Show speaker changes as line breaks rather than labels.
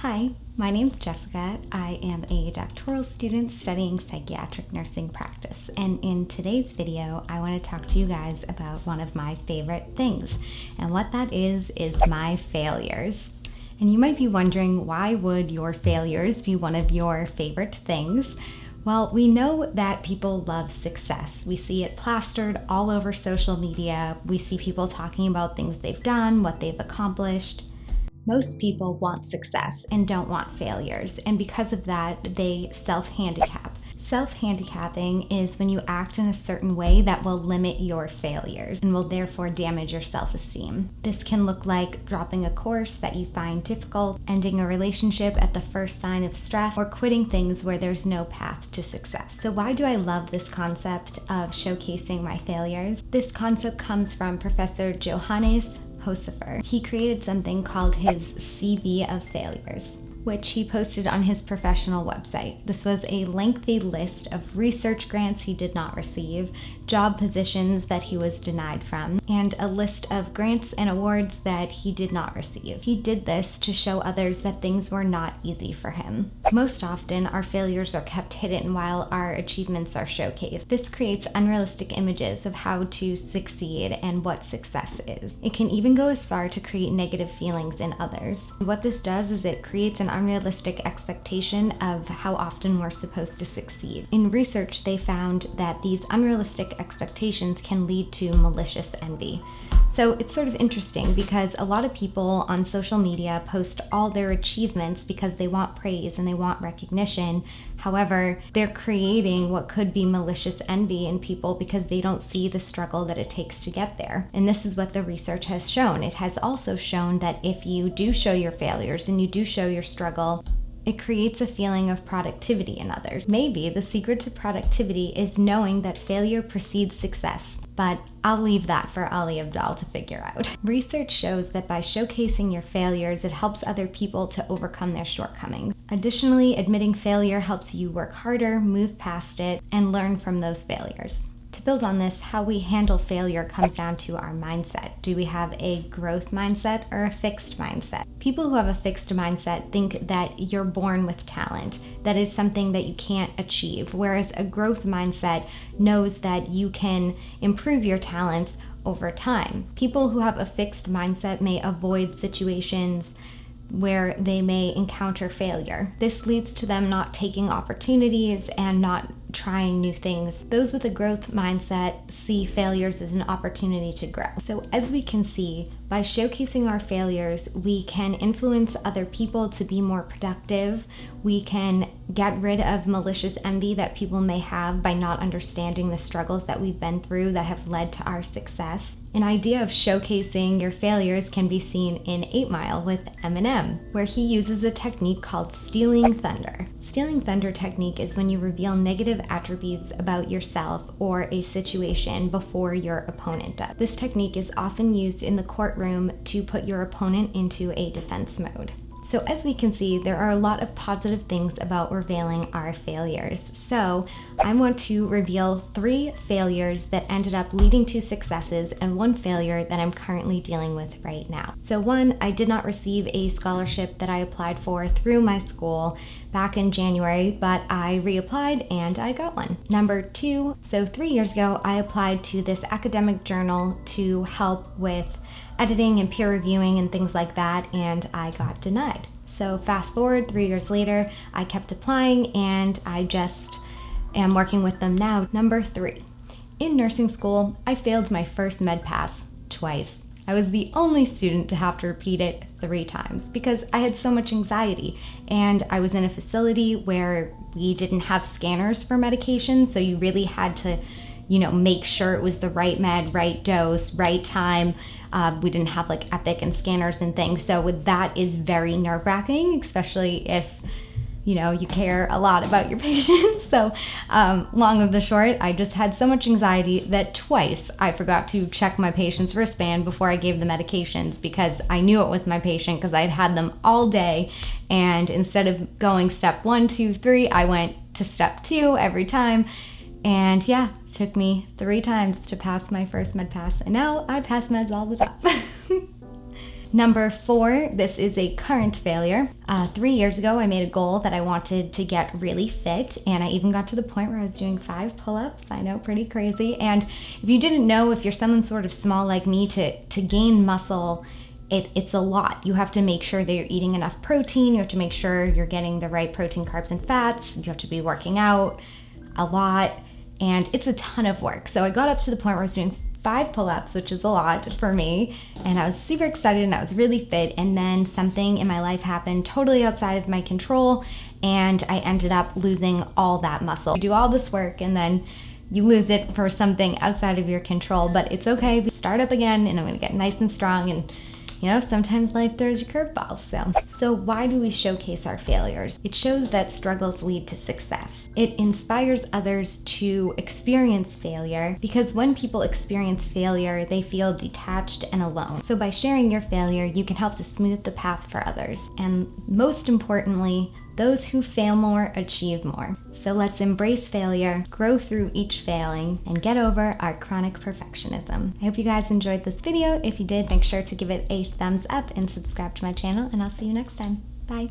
Hi, my name's Jessica. I am a doctoral student studying psychiatric nursing practice, and in today's video, I want to talk to you guys about one of my favorite things, and what that is my failures. And you might be wondering, why would your failures be one of your favorite things? Well, we know that people love success. We see it plastered all over social media. We see people talking about things they've done, what they've accomplished. Most people want success and don't want failures, and because of that, they self-handicap. Self-handicapping is when you act in a certain way that will limit your failures and will therefore damage your self-esteem. This can look like dropping a course that you find difficult, ending a relationship at the first sign of stress, or quitting things where there's no path to success. So why do I love this concept of showcasing my failures? This concept comes from Professor Johannes. He created something called his CV of failures, which he posted on his professional website. This was a lengthy list of research grants he did not receive, job positions that he was denied from, and a list of grants and awards that he did not receive. He did this to show others that things were not easy for him. Most often, our failures are kept hidden while our achievements are showcased. This creates unrealistic images of how to succeed and what success is. It can even go as far to create negative feelings in others. What this does is it creates an unrealistic expectation of how often we're supposed to succeed. In research, they found that these unrealistic expectations can lead to malicious envy. So it's sort of interesting because a lot of people on social media post all their achievements because they want praise and they want recognition. However, they're creating what could be malicious envy in people because they don't see the struggle that it takes to get there. And this is what the research has shown. It has also shown that if you do show your failures and you do show your struggle, it creates a feeling of productivity in others. Maybe the secret to productivity is knowing that failure precedes success, but I'll leave that for Ali Abdaal to figure out. Research shows that by showcasing your failures, it helps other people to overcome their shortcomings. Additionally, admitting failure helps you work harder, move past it, and learn from those failures. To build on this, how we handle failure comes down to our mindset. Do we have a growth mindset or a fixed mindset? People who have a fixed mindset think that you're born with talent. That is something that you can't achieve, whereas a growth mindset knows that you can improve your talents over time. People who have a fixed mindset may avoid situations where they may encounter failure. This leads to them not taking opportunities and not trying new things. Those with a growth mindset see failures as an opportunity to grow. So as we can see, by showcasing our failures, we can influence other people to be more productive. We can get rid of malicious envy that people may have by not understanding the struggles that we've been through that have led to our success. An idea of showcasing your failures can be seen in 8 Mile with Eminem, where he uses a technique called stealing thunder. Stealing thunder technique is when you reveal negative attributes about yourself or a situation before your opponent does. This technique is often used in the courtroom to put your opponent into a defense mode. So as we can see, there are a lot of positive things about revealing our failures. So I want to reveal 3 failures that ended up leading to successes and 1 failure that I'm currently dealing with right now. So 1, I did not receive a scholarship that I applied for through my school back in January, but I reapplied and I got one. Number 2, so 3 years ago, I applied to this academic journal to help with editing and peer reviewing and things like that, and I got denied. So fast forward 3 years later, I kept applying and I just am working with them now. Number 3, in nursing school, I failed my first med pass twice. I was the only student to have to repeat it 3 times because I had so much anxiety, and I was in a facility where we didn't have scanners for medications, so you really had to make sure it was the right med, right dose, right time. We didn't have like Epic and scanners and things. So that is very nerve-wracking, especially if, you care a lot about your patients. So long of the short, I just had so much anxiety that twice I forgot to check my patient's wristband before I gave the medications because I knew it was my patient because I'd had them all day. And instead of going step 1, 2, 3, I went to step 2 every time. And yeah, it took me 3 times to pass my first med pass, and now I pass meds all the time. Number 4, this is a current failure. 3 years ago, I made a goal that I wanted to get really fit, and I even got to the point where I was doing 5 pull-ups. I know, pretty crazy. And if you didn't know, if you're someone sort of small like me, to gain muscle, it's a lot. You have to make sure that you're eating enough protein. You have to make sure you're getting the right protein, carbs, and fats. You have to be working out a lot, and it's a ton of work. So I got up to the point where I was doing 5 pull-ups, which is a lot for me, and I was super excited and I was really fit, and then something in my life happened totally outside of my control, and I ended up losing all that muscle. You do all this work and then you lose it for something outside of your control, but it's okay. Start up again, and I'm gonna get nice and strong, and you know, sometimes life throws you curveballs. So why do we showcase our failures? It shows that struggles lead to success. It inspires others to experience failure, because when people experience failure, they feel detached and alone. So by sharing your failure, you can help to smooth the path for others. And most importantly, those who fail more achieve more. So let's embrace failure, grow through each failing, and get over our chronic perfectionism. I hope you guys enjoyed this video. If you did, make sure to give it a thumbs up and subscribe to my channel, and I'll see you next time. Bye.